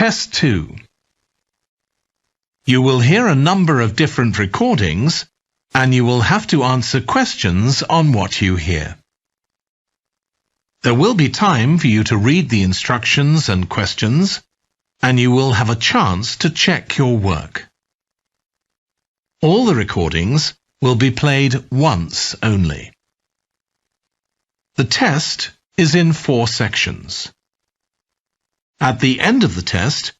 Test 2. You will hear a number of different recordings, and you will have to answer questions on what you hear. There will be time for you to read the instructions and questions, and you will have a chance to check your work. All the recordings will be played once only. The test is in 4 sections. At the end of the test,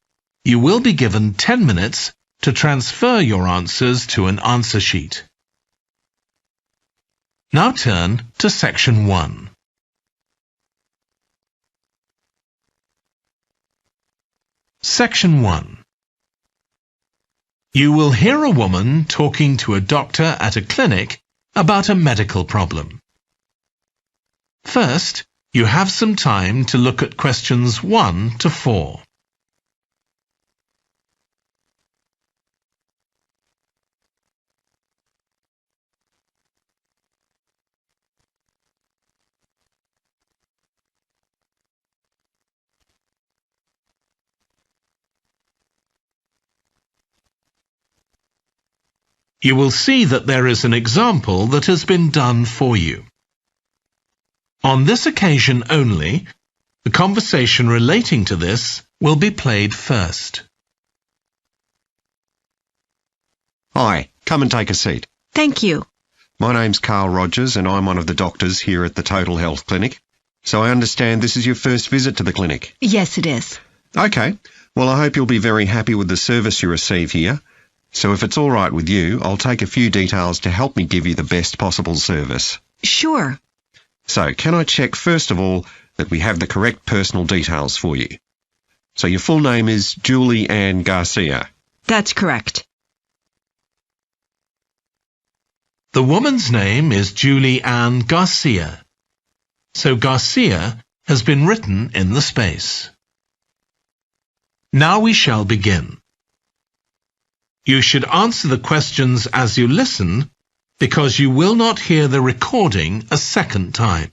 you will be given 10 minutes to transfer your answers to an answer sheet. Now turn to Section 1. Section 1. You will hear a woman talking to a doctor at a clinic about a medical problem. First, you have some time to look at questions 1 to 4. You will see that there is an example that has been done for you. On this occasion only, the conversation relating to this will be played first. Hi, come and take a seat. Thank you. My name's Carl Rogers and I'm one of the doctors here at the Total Health Clinic. So I understand this is your first visit to the clinic. Yes, it is. Okay, well I hope you'll be very happy with the service you receive here. So if it's all right with you, I'll take a few details to help me give you the best possible service. Sure. So can I check first of all that we have the correct personal details for you? So your full name is Julie Ann Garcia. That's correct. The woman's name is Julie Ann Garcia. So Garcia has been written in the space. Now we shall begin. You should answer the questions as you listen, because you will not hear the recording a second time.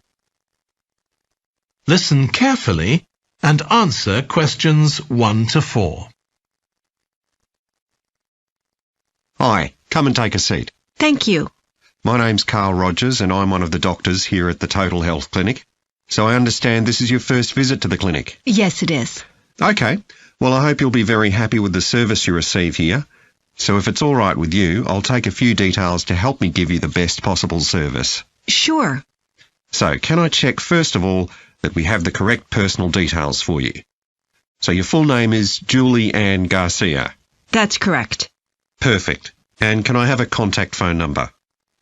Listen carefully and answer questions 1 to 4. Hi, come and take a seat. Thank you. My name's Carl Rogers and I'm one of the doctors here at the Total Health Clinic. So I understand this is your first visit to the clinic. Yes, it is. Okay, well I hope you'll be very happy with the service you receive here. So if it's all right with you, I'll take a few details to help me give you the best possible service. Sure. So can I check first of all that we have the correct personal details for you? So your full name is Julie Ann Garcia. That's correct. Perfect. And can I have a contact phone number?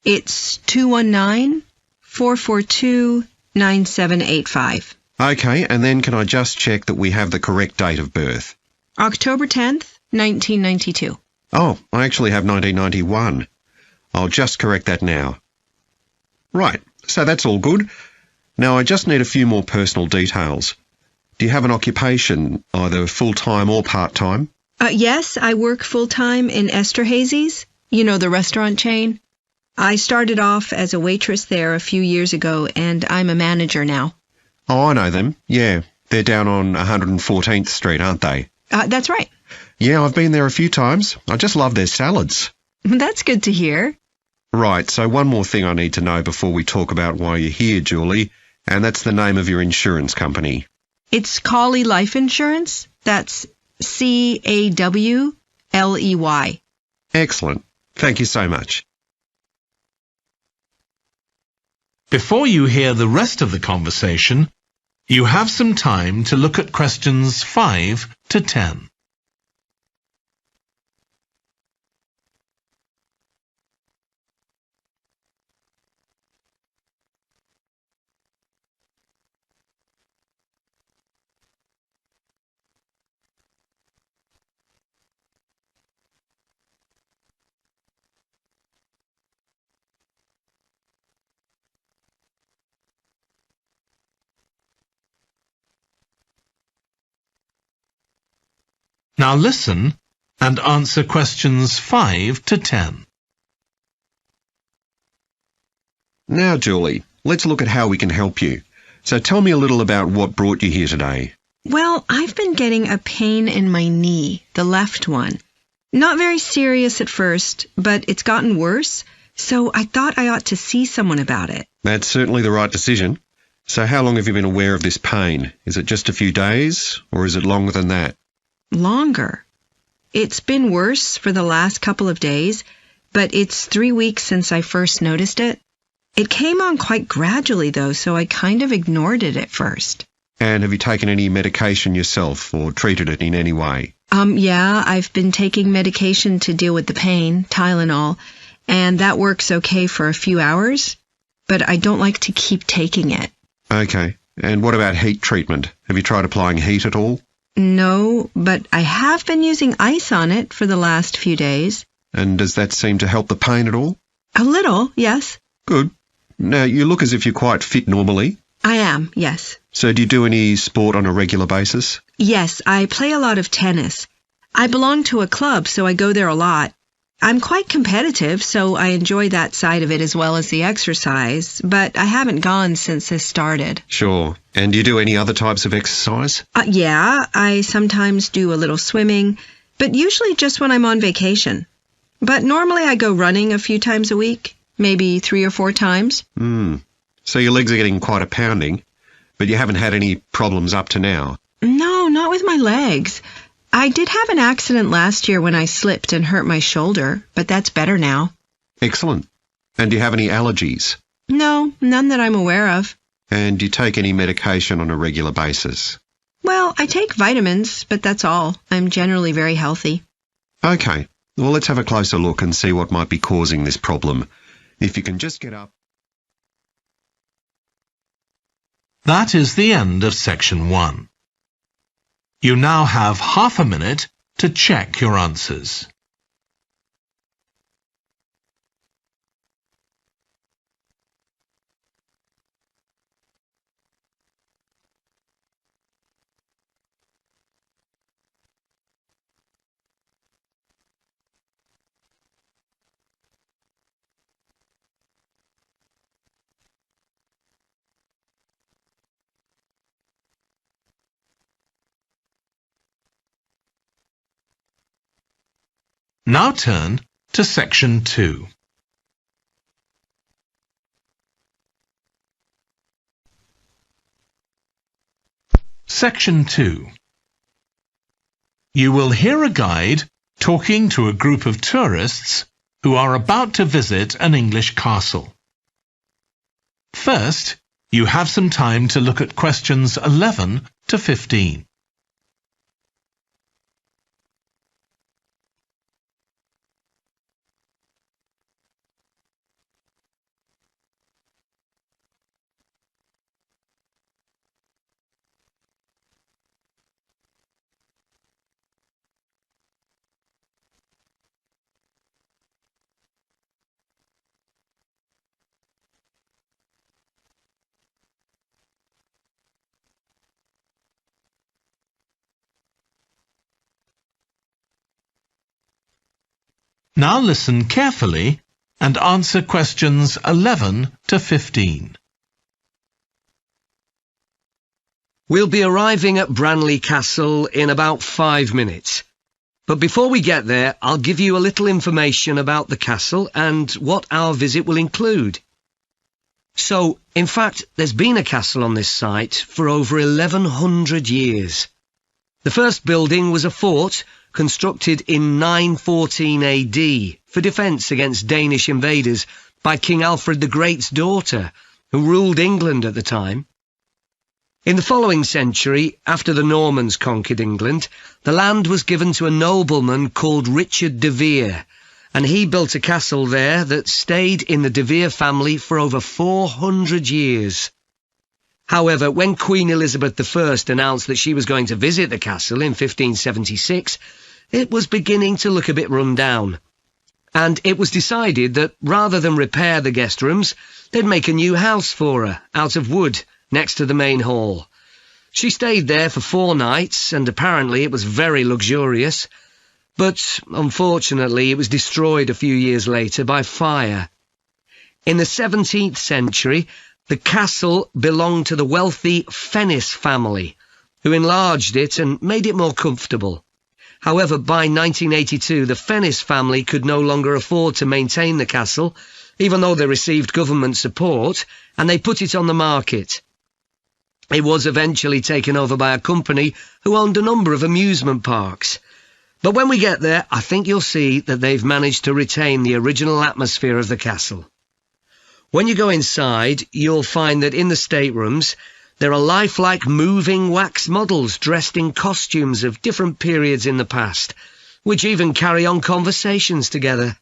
It's 219-442-9785. Okay, and then can I just check that we have the correct date of birth? October 10th, 1992. Oh, I actually have 1991. I'll just correct that now. Right, so that's all good. Now I just need a few more personal details. Do you have an occupation, either full-time or part-time? Yes, I work full-time in Esterhazy's, you know, the restaurant chain. I started off as a waitress there a few years ago, and I'm a manager now. Oh, I know them. Yeah, they're down on 114th Street, aren't they? That's right. Yeah, I've been there a few times. I just love their salads. That's good to hear. Right, so one more thing I need to know before we talk about why you're here, Julie, and that's the name of your insurance company. It's Cawley Life Insurance. That's C-A-W-L-E-Y. Excellent. Thank you so much. Before you hear the rest of the conversation, you have some time to look at questions 5 to 10. Now listen and answer questions 5 to 10. Now, Julie, let's look at how we can help you. So tell me a little about what brought you here today. Well, I've been getting a pain in my knee, the left one. Not very serious at first, but it's gotten worse, so I thought I ought to see someone about it. That's certainly the right decision. So how long have you been aware of this pain? Is it just a few days, or is it longer than that? Longer. It's been worse for the last couple of days, but it's 3 weeks since I first noticed it. It came on quite gradually, though, so I kind of ignored it at first. And have you taken any medication yourself or treated it in any way? Yeah, I've been taking medication to deal with the pain, Tylenol, and that works okay for a few hours, but I don't like to keep taking it. Okay. And what about heat treatment? Have you tried applying heat at all? No, but I have been using ice on it for the last few days. And does that seem to help the pain at all? A little, yes. Good. Now, you look as if you're quite fit normally. I am, yes. So do you do any sport on a regular basis? Yes, I play a lot of tennis. I belong to a club, so I go there a lot. I'm quite competitive, so I enjoy that side of it as well as the exercise, but I haven't gone since this started. Sure. And do you do any other types of exercise? Yeah, I sometimes do a little swimming, but usually just when I'm on vacation. But normally I go running a few times a week, maybe 3 or 4 times. So your legs are getting quite a pounding, but you haven't had any problems up to now? No, not with my legs. I did have an accident last year when I slipped and hurt my shoulder, but that's better now. Excellent. And do you have any allergies? No, none that I'm aware of. And do you take any medication on a regular basis? Well, I take vitamins, but that's all. I'm generally very healthy. Okay. Well, let's have a closer look and see what might be causing this problem. If you can just get up. That is the end of section 1. You now have half a minute to check your answers. Now turn to section 2. Section 2. You will hear a guide talking to a group of tourists who are about to visit an English castle. First, you have some time to look at questions 11 to 15. Now listen carefully and answer questions 11 to 15. We'll be arriving at Branley Castle in about 5 minutes. But before we get there, I'll give you a little information about the castle and what our visit will include. So, in fact, there's been a castle on this site for over 1100 years. The first building was a fort constructed in 914 AD for defence against Danish invaders by King Alfred the Great's daughter, who ruled England at the time. In the following century, after the Normans conquered England, the land was given to a nobleman called Richard de Vere, and he built a castle there that stayed in the de Vere family for over 400 years. However, when Queen Elizabeth I announced that she was going to visit the castle in 1576, it was beginning to look a bit run down. And it was decided that rather than repair the guest rooms, they'd make a new house for her, out of wood, next to the main hall. She stayed there for 4 nights, and apparently it was very luxurious. But, unfortunately, it was destroyed a few years later by fire. In the 17th century, the castle belonged to the wealthy Fennis family, who enlarged it and made it more comfortable. However, by 1982, the Fennis family could no longer afford to maintain the castle, even though they received government support, and they put it on the market. It was eventually taken over by a company who owned a number of amusement parks. But when we get there, I think you'll see that they've managed to retain the original atmosphere of the castle. When you go inside, you'll find that in the staterooms, there are lifelike moving wax models dressed in costumes of different periods in the past, which even carry on conversations together.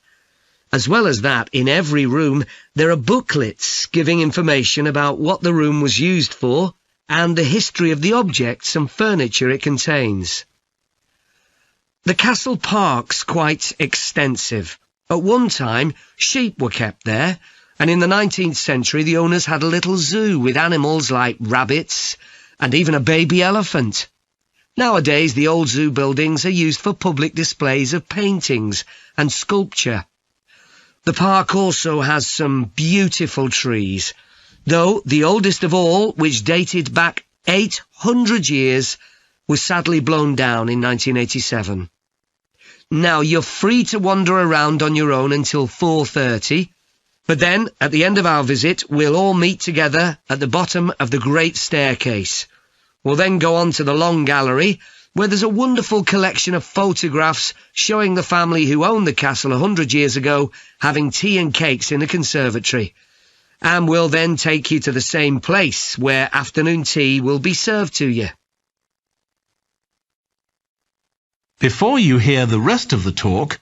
As well as that, in every room, there are booklets giving information about what the room was used for and the history of the objects and furniture it contains. The castle park's quite extensive. At one time, sheep were kept there, and in the 19th century the owners had a little zoo with animals like rabbits and even a baby elephant. Nowadays the old zoo buildings are used for public displays of paintings and sculpture. The park also has some beautiful trees, though the oldest of all, which dated back 800 years, was sadly blown down in 1987. Now, you're free to wander around on your own until 4:30, but then, at the end of our visit, we'll all meet together at the bottom of the great staircase. We'll then go on to the long gallery, where there's a wonderful collection of photographs showing the family who owned the castle 100 years ago having tea and cakes in the conservatory. And we'll then take you to the same place, where afternoon tea will be served to you. Before you hear the rest of the talk,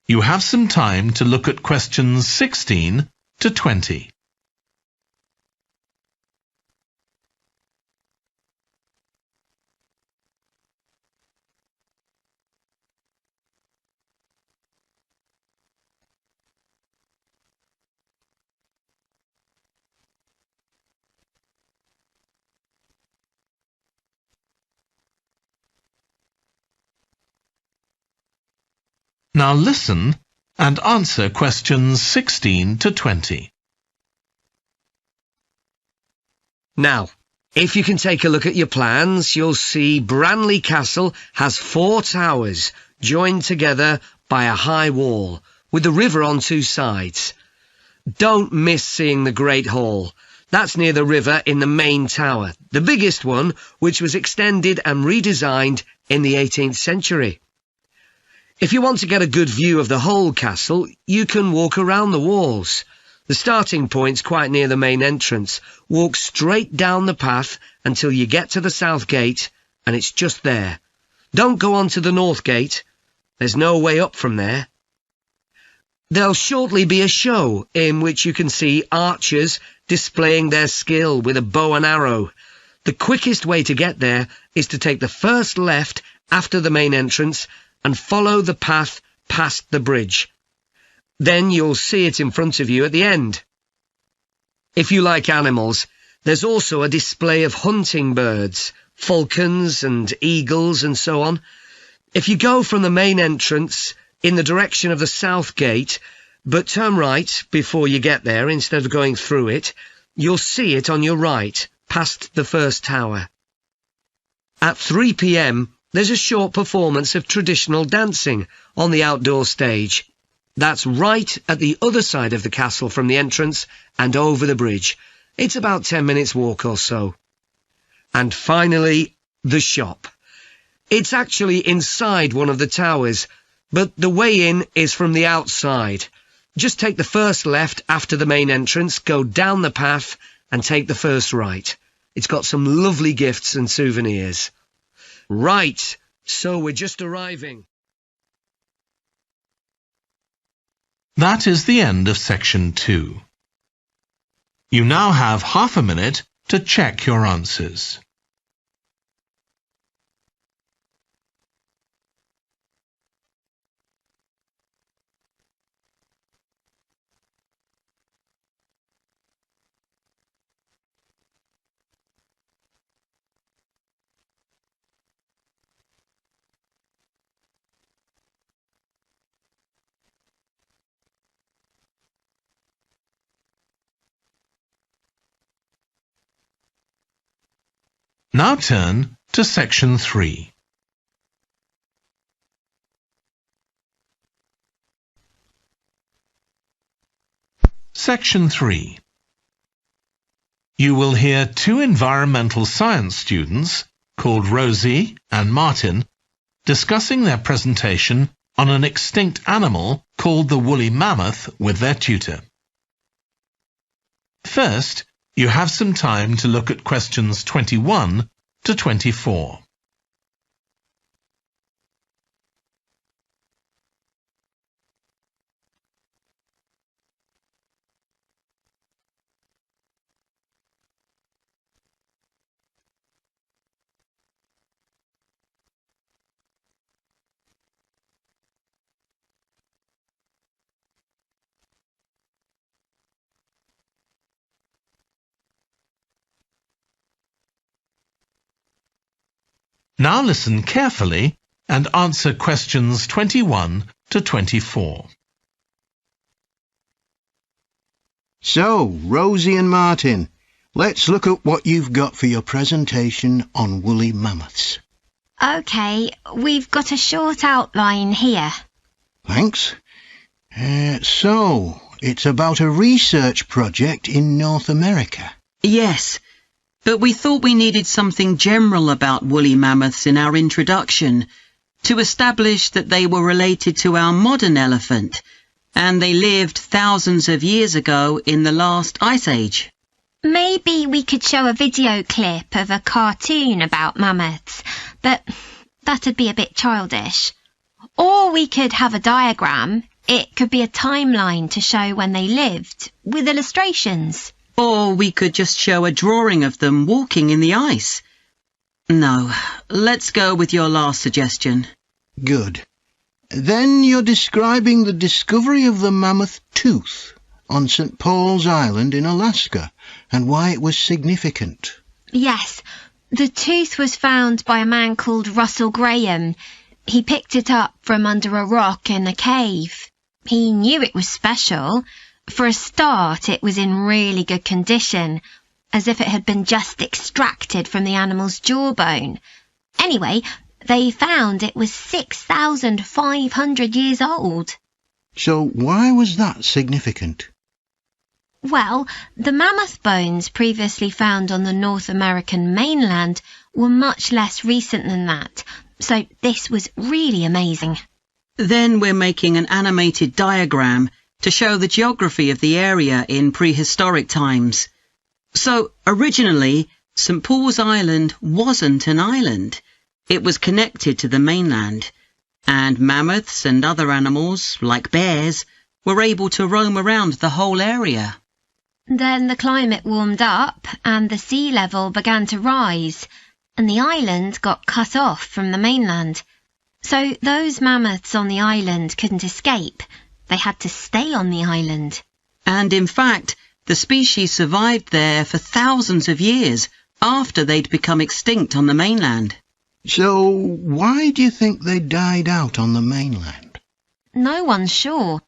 you have some time to look at questions 16 to 20. Now listen and answer questions 16 to 20. Now, if you can take a look at your plans, you'll see Branley Castle has 4 towers joined together by a high wall, with the river on 2 sides. Don't miss seeing the Great Hall. That's near the river in the main tower, the biggest one, which was extended and redesigned in the 18th century. If you want to get a good view of the whole castle, you can walk around the walls. The starting point's quite near the main entrance. Walk straight down the path until you get to the south gate, and it's just there. Don't go on to the north gate. There's no way up from there. There'll shortly be a show in which you can see archers displaying their skill with a bow and arrow. The quickest way to get there is to take the first left after the main entrance and follow the path past the bridge. Then you'll see it in front of you at the end. If you like animals, there's also a display of hunting birds, falcons and eagles and so on. If you go from the main entrance in the direction of the south gate, but turn right before you get there instead of going through it, you'll see it on your right, past the first tower. At 3 p.m, there's a short performance of traditional dancing on the outdoor stage. That's right at the other side of the castle from the entrance and over the bridge. It's about 10 minutes walk or so. And finally, the shop. It's actually inside one of the towers, but the way in is from the outside. Just take the first left after the main entrance, go down the path and take the first right. It's got some lovely gifts and souvenirs. Right, so we're just arriving. That is the end of section 2. You now have half a minute to check your answers. Now turn to Section 3. Section 3. You will hear two environmental science students called Rosie and Martin discussing their presentation on an extinct animal called the woolly mammoth with their tutor. First, you have some time to look at questions 21 to 24. Now listen carefully and answer questions 21 to 24. So, Rosie and Martin, let's look at what you've got for your presentation on woolly mammoths. OK, we've got a short outline here. Thanks. So, it's about a research project in North America. Yes, but we thought we needed something general about woolly mammoths in our introduction to establish that they were related to our modern elephant, and they lived thousands of years ago in the last ice age. Maybe we could show a video clip of a cartoon about mammoths, but that'd be a bit childish. Or we could have a diagram. It could be a timeline to show when they lived, with illustrations. Or we could just show a drawing of them walking in the ice. No, let's go with your last suggestion. Good. Then you're describing the discovery of the mammoth tooth on St. Paul's Island in Alaska and why it was significant. Yes, the tooth was found by a man called Russell Graham. He picked it up from under a rock in a cave. He knew it was special. For a start, it was in really good condition, as if it had been just extracted from the animal's jawbone. Anyway, they found it was 6,500 years old. So why was that significant? Well, the mammoth bones previously found on the North American mainland were much less recent than that, so this was really amazing. Then we're making an animated diagram to show the geography of the area in prehistoric times. So, originally, St. Paul's Island wasn't an island. It was connected to the mainland, and mammoths and other animals, like bears, were able to roam around the whole area. Then the climate warmed up, and the sea level began to rise, and the island got cut off from the mainland. So those mammoths on the island couldn't escape. They had to stay on the island. And in fact, the species survived there for thousands of years after they'd become extinct on the mainland. So why do you think they died out on the mainland? No one's sure.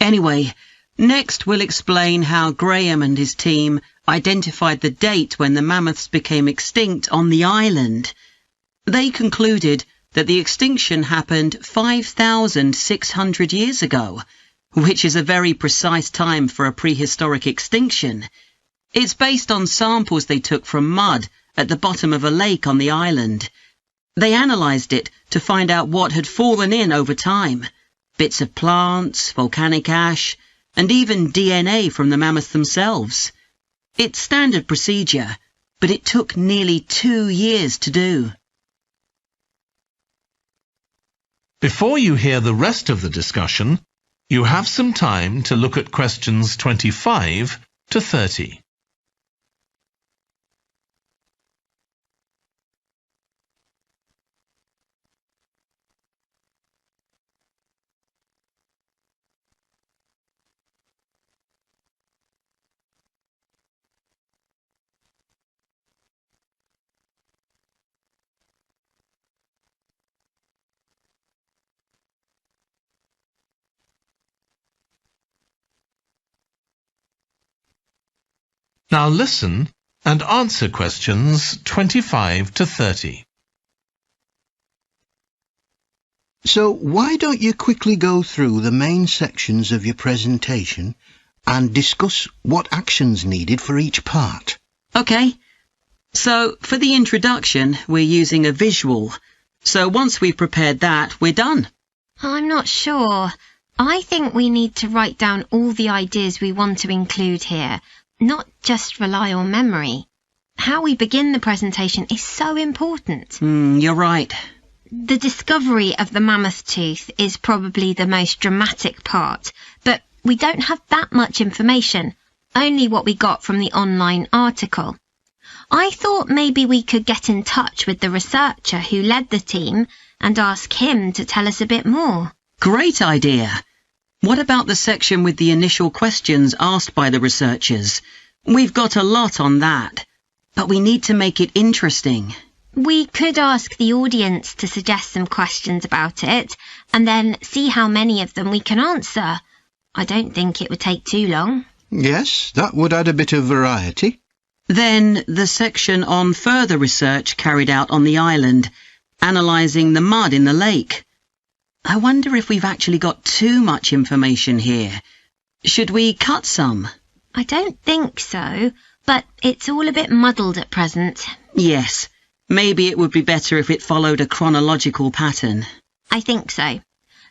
Anyway, next we'll explain how Graham and his team identified the date when the mammoths became extinct on the island. They concluded that the extinction happened 5,600 years ago, which is a very precise time for a prehistoric extinction. It's based on samples they took from mud at the bottom of a lake on the island. They analysed it to find out what had fallen in over time, bits of plants, volcanic ash, and even DNA from the mammoths themselves. It's standard procedure, but it took nearly 2 years to do. Before you hear the rest of the discussion, you have some time to look at questions 25 to 30. Now listen and answer questions 25 to 30. So why don't you quickly go through the main sections of your presentation and discuss what actions needed for each part? OK. So, for the introduction, we're using a visual. So once we've prepared that, we're done. I'm not sure. I think we need to write down all the ideas we want to include here, not just rely on memory. How we begin the presentation is so important. You're right. The discovery of the mammoth tooth is probably the most dramatic part, but we don't have that much information, only what we got from the online article. I thought maybe we could get in touch with the researcher who led the team and ask him to tell us a bit more. Great idea. What about the section with the initial questions asked by the researchers? We've got a lot on that, but we need to make it interesting. We could ask the audience to suggest some questions about it, and then see how many of them we can answer. I don't think it would take too long. Yes, that would add a bit of variety. Then the section on further research carried out on the island, analysing the mud in the lake. I wonder if we've actually got too much information here. Should we cut some? I don't think so, but it's all a bit muddled at present. Yes, maybe it would be better if it followed a chronological pattern. I think so.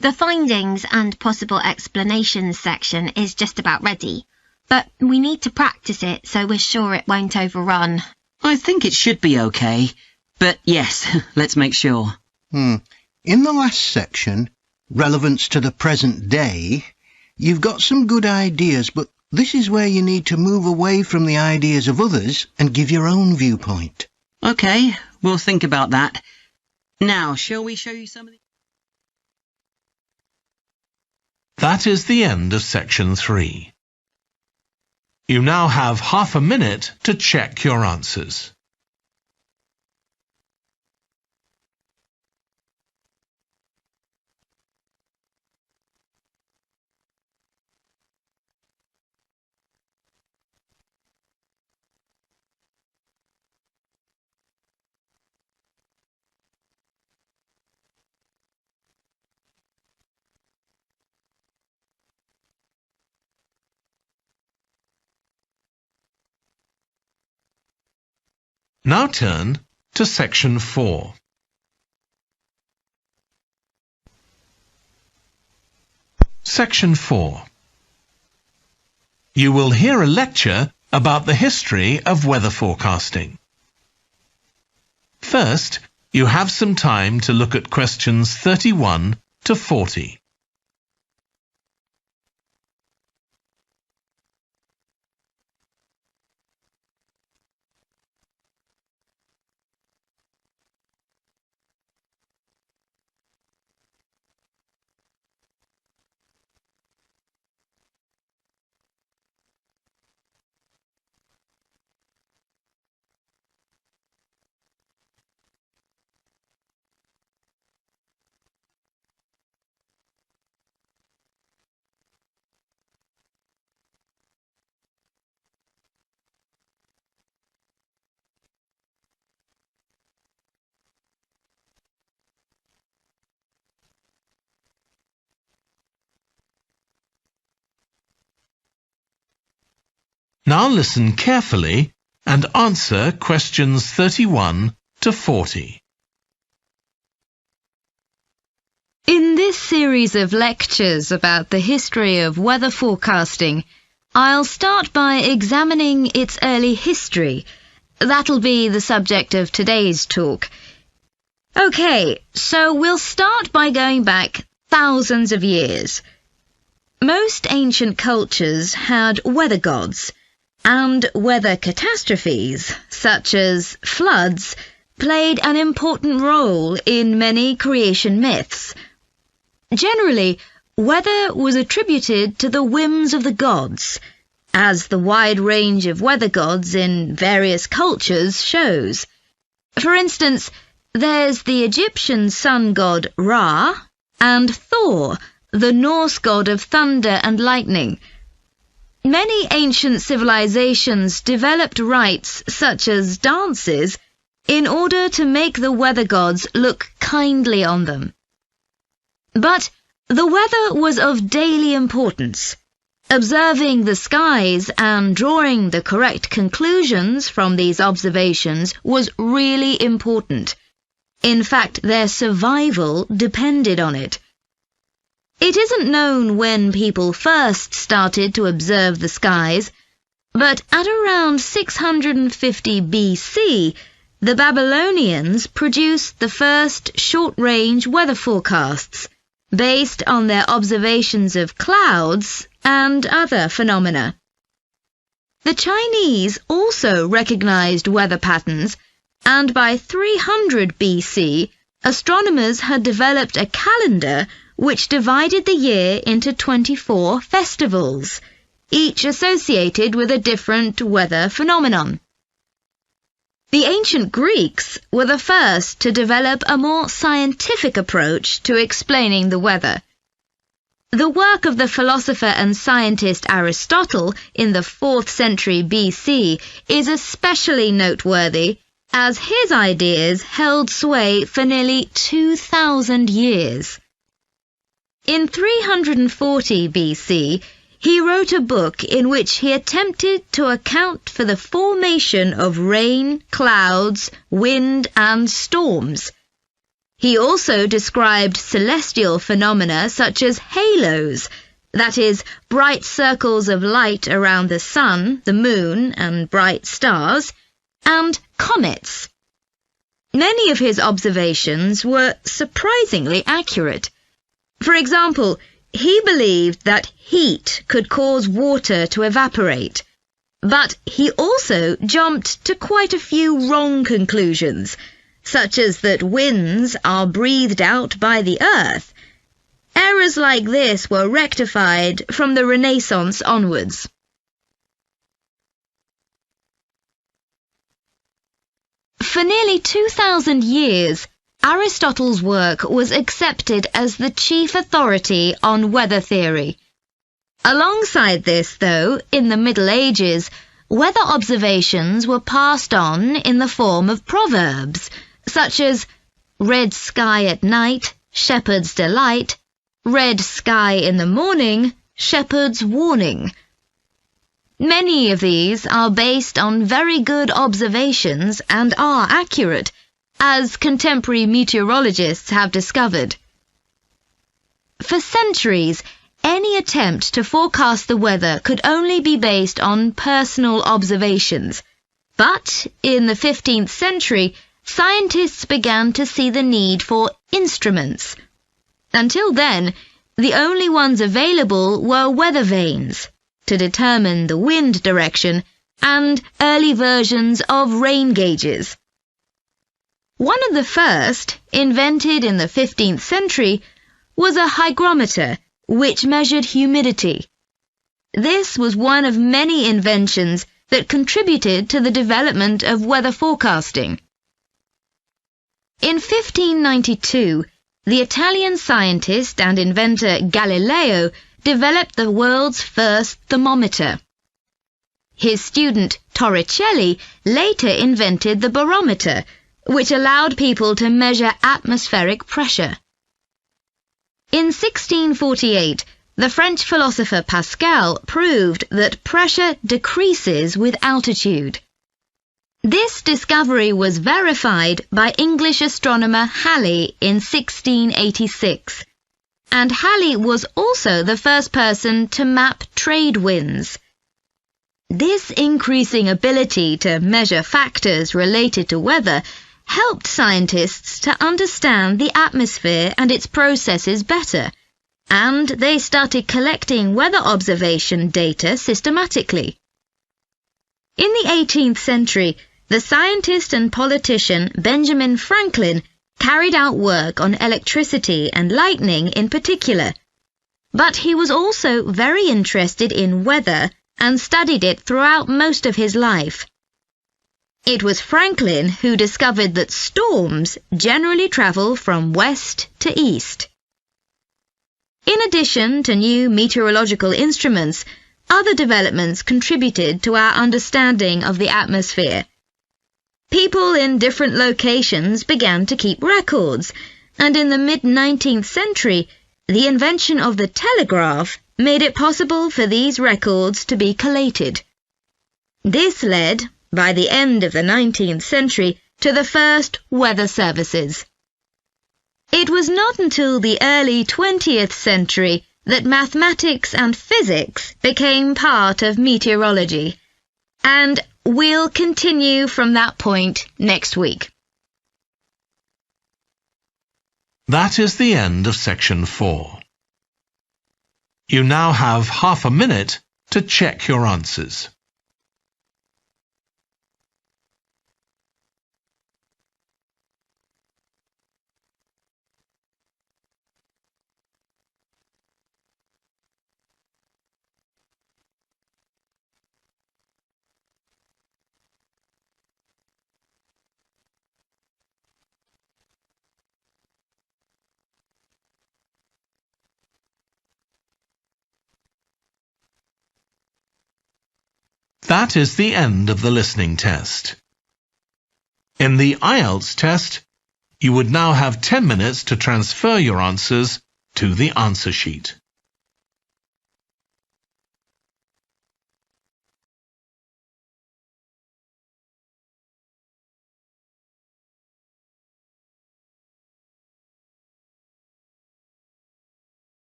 The findings and possible explanations section is just about ready, but we need to practice it so we're sure it won't overrun. I think it should be okay, but yes, let's make sure. In the last section, relevance to the present day, you've got some good ideas, but this is where you need to move away from the ideas of others and give your own viewpoint. OK, we'll think about that. Now, shall we show you some of the... That is the end of section 3. You now have half a minute to check your answers. Now turn to section 4. Section 4. You will hear a lecture about the history of weather forecasting. First, you have some time to look at questions 31 to 40. Now listen carefully and answer questions 31 to 40. In this series of lectures about the history of weather forecasting, I'll start by examining its early history. That'll be the subject of today's talk. OK, so we'll start by going back thousands of years. Most ancient cultures had weather gods, and weather catastrophes, such as floods, played an important role in many creation myths. Generally, weather was attributed to the whims of the gods, as the wide range of weather gods in various cultures shows. For instance, there's the Egyptian sun god Ra, and Thor, the Norse god of thunder and lightning. Many ancient civilizations developed rites such as dances in order to make the weather gods look kindly on them. But the weather was of daily importance. Observing the skies and drawing the correct conclusions from these observations was really important. In fact, their survival depended on it. It isn't known when people first started to observe the skies, but at around 650 BC, the Babylonians produced the first short-range weather forecasts, based on their observations of clouds and other phenomena. The Chinese also recognized weather patterns, and by 300 BC, astronomers had developed a calendar which divided the year into 24 festivals, each associated with a different weather phenomenon. The ancient Greeks were the first to develop a more scientific approach to explaining the weather. The work of the philosopher and scientist Aristotle in the 4th century BC is especially noteworthy, as his ideas held sway for nearly 2,000 years. In 340 BC, he wrote a book in which he attempted to account for the formation of rain, clouds, wind, and storms. He also described celestial phenomena such as halos, that is, bright circles of light around the sun, the moon, and bright stars, and comets. Many of his observations were surprisingly accurate. For example, he believed that heat could cause water to evaporate, but he also jumped to quite a few wrong conclusions, such as that winds are breathed out by the earth. Errors like this were rectified from the Renaissance onwards. For nearly 2,000 years, Aristotle's work was accepted as the chief authority on weather theory. Alongside this, though, in the Middle Ages, weather observations were passed on in the form of proverbs, such as red sky at night, shepherd's delight, red sky in the morning, shepherd's warning. Many of these are based on very good observations and are accurate, as contemporary meteorologists have discovered. For centuries, any attempt to forecast the weather could only be based on personal observations. But in the 15th century, scientists began to see the need for instruments. Until then, the only ones available were weather vanes, to determine the wind direction, and early versions of rain gauges. One of the first, invented in the 15th century, was a hygrometer, which measured humidity. This was one of many inventions that contributed to the development of weather forecasting. In 1592, the Italian scientist and inventor Galileo developed the world's first thermometer. His student Torricelli later invented the barometer, which allowed people to measure atmospheric pressure. In 1648, the French philosopher Pascal proved that pressure decreases with altitude. This discovery was verified by English astronomer Halley in 1686, and Halley was also the first person to map trade winds. This increasing ability to measure factors related to weather helped scientists to understand the atmosphere and its processes better, and they started collecting weather observation data systematically. In the 18th century, the scientist and politician Benjamin Franklin carried out work on electricity and lightning in particular, but he was also very interested in weather and studied it throughout most of his life. It was Franklin who discovered that storms generally travel from west to east. In addition to new meteorological instruments, other developments contributed to our understanding of the atmosphere. People in different locations began to keep records, and in the mid-19th century, The invention of the telegraph made it possible for these records to be collated. This led, by the end of the 19th century, to the first weather services. It was not until the early 20th century that mathematics and physics became part of meteorology, and we'll continue from that point next week. That is the end of section 4. You now have half a minute to check your answers. That is the end of the listening test. In the IELTS test, you would now have 10 minutes to transfer your answers to the answer sheet.